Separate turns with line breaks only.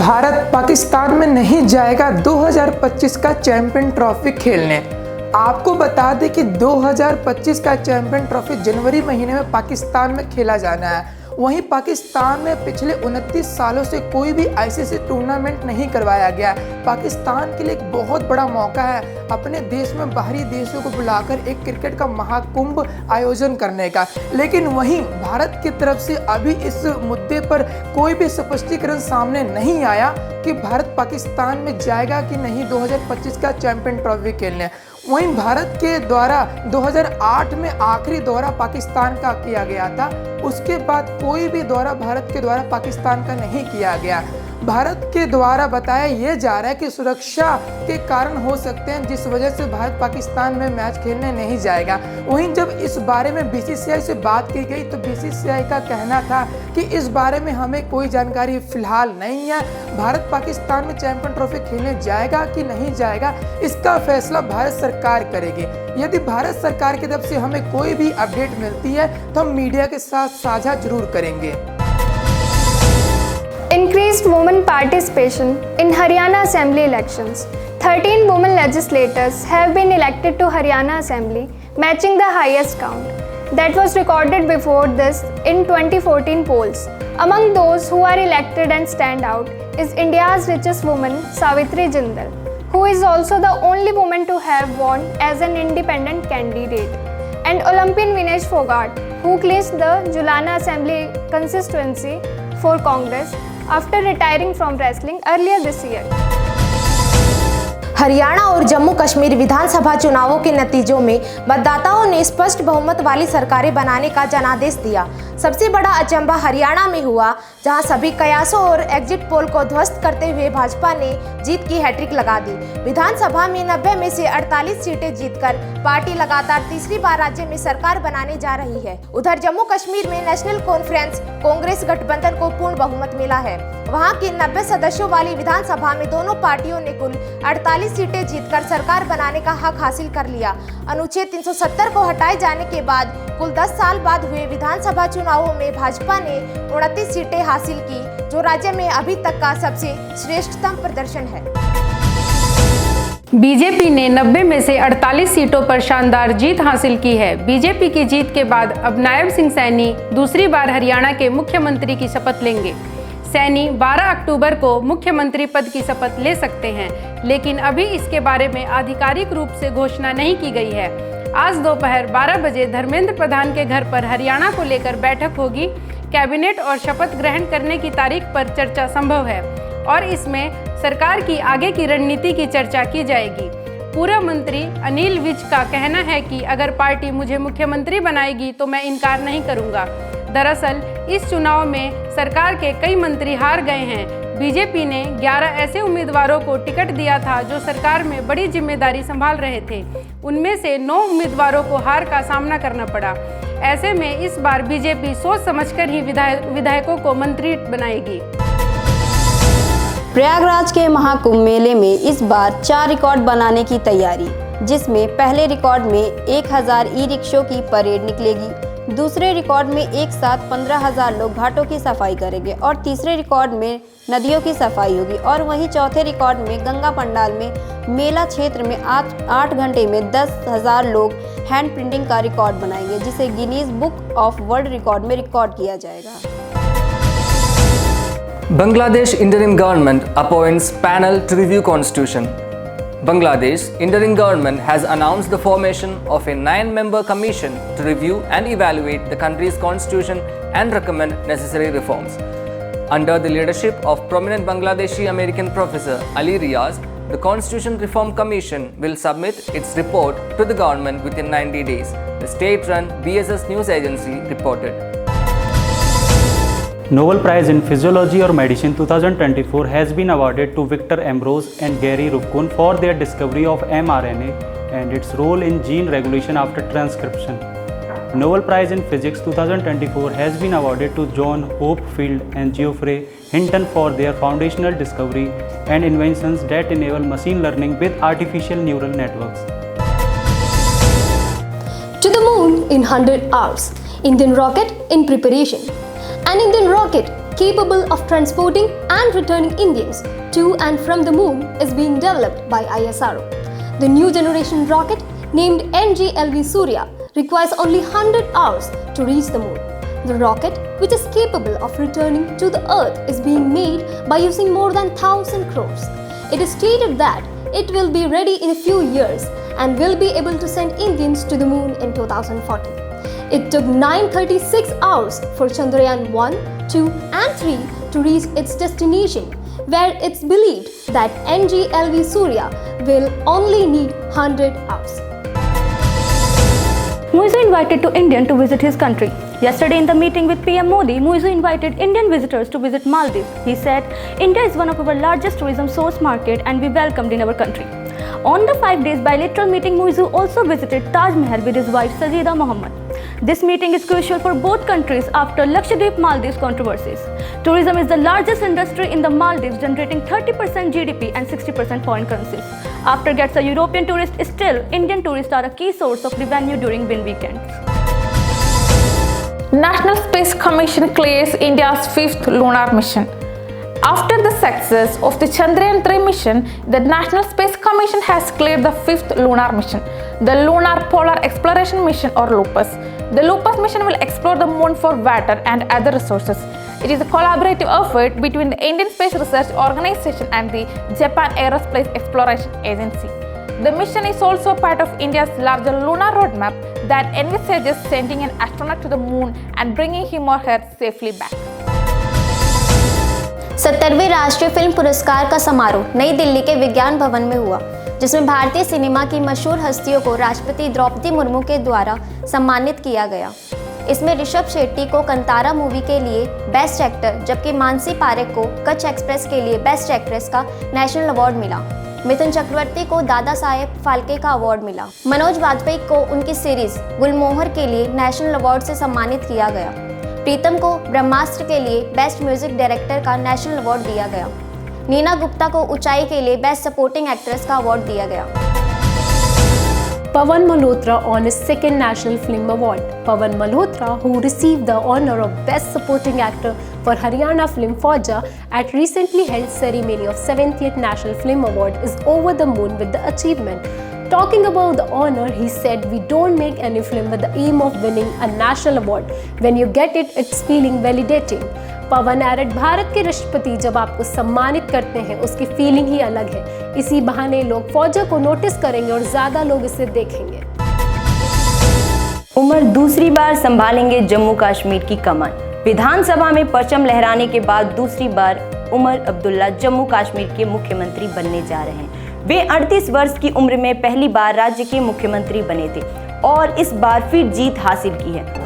भारत पाकिस्तान में नहीं जाएगा 2025 का चैंपियन ट्रॉफी खेलने। आपको बता दें कि 2025 का चैंपियन ट्रॉफी जनवरी महीने में पाकिस्तान में खेला जाना है। वहीं पाकिस्तान में पिछले 29 सालों से कोई भी ICC टूर्नामेंट नहीं करवाया गया। पाकिस्तान के लिए एक बहुत बड़ा मौका है अपने देश में बाहरी देशों को बुलाकर एक क्रिकेट का महाकुंभ आयोजन करने का। लेकिन वहीं भारत की तरफ से अभी इस मुद्दे पर कोई भी स्पष्टीकरण सामने नहीं आया कि भारत पाकिस्तान में जाएगा कि नहीं 2025 का चैंपियन ट्रॉफी खेलने। वहीं भारत के द्वारा 2008 में आखिरी दौरा पाकिस्तान का किया गया था। उसके बाद कोई भी दौरा भारत के द्वारा पाकिस्तान का नहीं किया गया। भारत के द्वारा बताया यह जा रहा है कि सुरक्षा के कारण हो सकते हैं, जिस वजह से भारत पाकिस्तान में मैच खेलने नहीं जाएगा। वहीं जब इस बारे में BCCI से बात की गई तो BCCI का कहना था कि इस बारे में हमें कोई जानकारी फिलहाल नहीं है। भारत पाकिस्तान में चैंपियन ट्रॉफी खेलने जाएगा कि नहीं जाएगा, इसका फैसला भारत सरकार करेगी। यदि भारत सरकार की तरफ से हमें कोई भी अपडेट मिलती है तो हम मीडिया के साथ साझा जरूर करेंगे।
Increased women participation in Haryana Assembly elections. 13 women legislators have been elected to Haryana Assembly, matching the highest count that was recorded before this in 2014 polls. Among those who are elected and stand out is India's richest woman, Savitri Jindal, who is also the only woman to have won as an independent candidate, and Olympian Vinesh Fogart, who clinched the Julana Assembly constituency for Congress after retiring from wrestling earlier this year.
Haryana और जम्मू कश्मीर विधानसभा चुनावों के नतीजों में मतदाताओं ने स्पष्ट बहुमत वाली सरकारें बनाने का जनादेश दिया। सबसे बड़ा अचंभा हरियाणा में हुआ, जहां सभी कयासों और एग्जिट पोल को ध्वस्त करते हुए भाजपा ने जीत की हैट्रिक लगा दी। विधानसभा में 90 में से 48 सीटें जीतकर पार्टी लगातार तीसरी बार राज्य में सरकार बनाने जा रही है। उधर जम्मू कश्मीर में नेशनल कॉन्फ्रेंस कांग्रेस गठबंधन को पूर्ण बहुमत मिला है। वहां की 90 सदस्यों वाली विधानसभा में दोनों पार्टियों ने कुल 48 सीटें जीतकर सरकार बनाने का हक हासिल कर लिया। अनुच्छेद 370 को हटाए जाने के बाद कुल 10 साल बाद हुए विधानसभा चुनावों में भाजपा ने 29 सीटें हासिल की, जो राज्य में अभी तक का सबसे श्रेष्ठतम प्रदर्शन है।
बीजेपी ने 90 में से 48 सीटों पर शानदार जीत हासिल की है। बीजेपी की जीत के बाद अब नायब सिंह सैनी दूसरी बार हरियाणा के मुख्यमंत्री की शपथ लेंगे। सैनी 12 अक्टूबर को मुख्यमंत्री पद की शपथ ले सकते हैं, लेकिन अभी इसके बारे में आधिकारिक रूप से घोषणा नहीं की गई है। आज दोपहर 12 बजे धर्मेंद्र प्रधान के घर पर हरियाणा को लेकर बैठक होगी। कैबिनेट और शपथ ग्रहण करने की तारीख पर चर्चा संभव है और इसमें सरकार की आगे की रणनीति की चर्चा की जाएगी। पूर्व मंत्री अनिल विज का कहना है कि अगर पार्टी मुझे मुख्यमंत्री बनाएगी तो मैं इनकार नहीं करूंगा। दरअसल इस चुनाव में सरकार के कई मंत्री हार गए हैं। बीजेपी ने 11 ऐसे उम्मीदवारों को टिकट दिया था जो सरकार में बड़ी जिम्मेदारी संभाल रहे थे। उनमें से 9 उम्मीदवारों को हार का सामना करना पड़ा। ऐसे में इस बार बीजेपी सोच समझकर ही विधायकों को मंत्री बनाएगी।
प्रयागराज के महाकुंभ मेले में इस बार 4 रिकॉर्ड बनाने की तैयारी, जिसमें पहले रिकॉर्ड में 1000 ई-रिक्शों की परेड निकलेगी, दूसरे रिकॉर्ड में एक साथ 15,000 लोग घाटों की सफाई करेंगे और तीसरे रिकॉर्ड में नदियों की सफाई होगी। और वहीं चौथे रिकॉर्ड में गंगा पंडाल में मेला क्षेत्र में 8 घंटे में 10,000 लोग हैंड प्रिंटिंग का रिकॉर्ड बनाएंगे, जिसे Guinness book of world record में रिकॉर्ड किया जाएगा।
Bangladesh interim government appoints panel to review constitution. Bangladesh interim government has announced the formation of a 9-member commission to review and evaluate the country's constitution and recommend necessary reforms. Under the leadership of prominent Bangladeshi American professor Ali Riaz, the Constitution Reform Commission will submit its report to the government within 90 days, the state-run BSS news agency reported.
Nobel Prize in Physiology or Medicine 2024 has been awarded to Victor Ambrose and Gary Ruvkun for their discovery of mRNA and its role in gene regulation after transcription. Nobel Prize in Physics 2024 has been awarded to John Hopfield and Geoffrey Hinton for their foundational discovery and inventions that enable machine learning with artificial neural networks.
To the moon in 100 hours. Indian rocket in preparation. An Indian rocket capable of transporting and returning Indians to and from the moon is being developed by ISRO. The new generation rocket named NGLV Surya requires only 100 hours to reach the moon. The rocket, which is capable of returning to the Earth, is being made by using more than 1,000 crores. It is stated that it will be ready in a few years and will be able to send Indians to the moon in 2040. It took 936 hours for Chandrayaan 1, 2 and 3 to reach its destination, where it's believed that NGLV Surya will only need 100 hours.
Muizu invited to Indian to visit his country. Yesterday in the meeting with PM Modi, Muizu invited Indian visitors to visit Maldives. He said, India is one of our largest tourism source market and we welcomed in our country. On the 5 days bilateral meeting, Muizu also visited Taj Mahal with his wife Sajida Mohammed. This meeting is crucial for both countries after Lakshadweep Maldives controversies. Tourism is the largest industry in the Maldives, generating 30% GDP and 60% foreign currencies. After gets a European tourist, still Indian tourists are a key source of revenue during wind weekends.
National Space Commission clears India's 5th lunar mission. After the success of the Chandrayaan 3 mission, the National Space Commission has cleared the 5th lunar mission, the Lunar Polar Exploration Mission or LUPAS. The LUPAS mission will explore the moon for water and other resources. It is a collaborative effort between the Indian Space Research Organization and the Japan Aerospace Exploration Agency. The mission is also part of India's larger lunar roadmap that envisages sending an astronaut to the moon and bringing him or her safely back.
70वें राष्ट्रीय film पुरस्कार का समारोह नई दिल्ली के विज्ञान भवन में हुआ, जिसमें भारतीय सिनेमा की मशहूर हस्तियों को राष्ट्रपति द्रौपदी मुर्मू के द्वारा सम्मानित किया गया। इसमें ऋषभ शेट्टी को कंतारा मूवी के लिए बेस्ट एक्टर, जबकि मानसी पारेख को कच्छ एक्सप्रेस के लिए बेस्ट एक्ट्रेस का नेशनल अवार्ड मिला। मिथुन चक्रवर्ती को दादा साहेब फाल्के का अवार्ड मिला। मनोज वाजपेयी को उनकी सीरीज गुलमोहर के लिए नेशनल अवार्ड से सम्मानित किया गया। प्रीतम को ब्रह्मास्त्र के लिए बेस्ट म्यूजिक डायरेक्टर का नेशनल अवार्ड दिया गया। नीना गुप्ता को ऊंचाई के लिए बेस्ट सपोर्टिंग एक्ट्रेस का अवार्ड दिया गया।
Pawan Malhotra on his second National Film Award. Pawan Malhotra, who received the honor of Best Supporting Actor for Haryana film Fauja at recently held ceremony of 70th National Film Award, is over the moon with the achievement. Talking about the honor, he said, "We don't make any film with the aim of winning a national award. When you get it, it's feeling validating." Pawan added, Bharat के राष्ट्रपति जब आपको सम्मानित करते हैं उसकी feeling ही अलग है। इसी बहाने लोग फौजा को नोटिस करेंगे और ज्यादा लोग इसे देखेंगे।
उमर दूसरी बार संभालेंगे जम्मू कश्मीर की कमान। विधानसभा में परचम लहराने के बाद दूसरी बार उमर अब्दुल्ला जम्मू कश्मीर के मुख्यमंत्री बनने जा रहे हैं। वे 38 वर्ष की उम्र में पहली बार राज्य के मुख्यमंत्री बने थे और इस बार फिर जीत हासिल की है।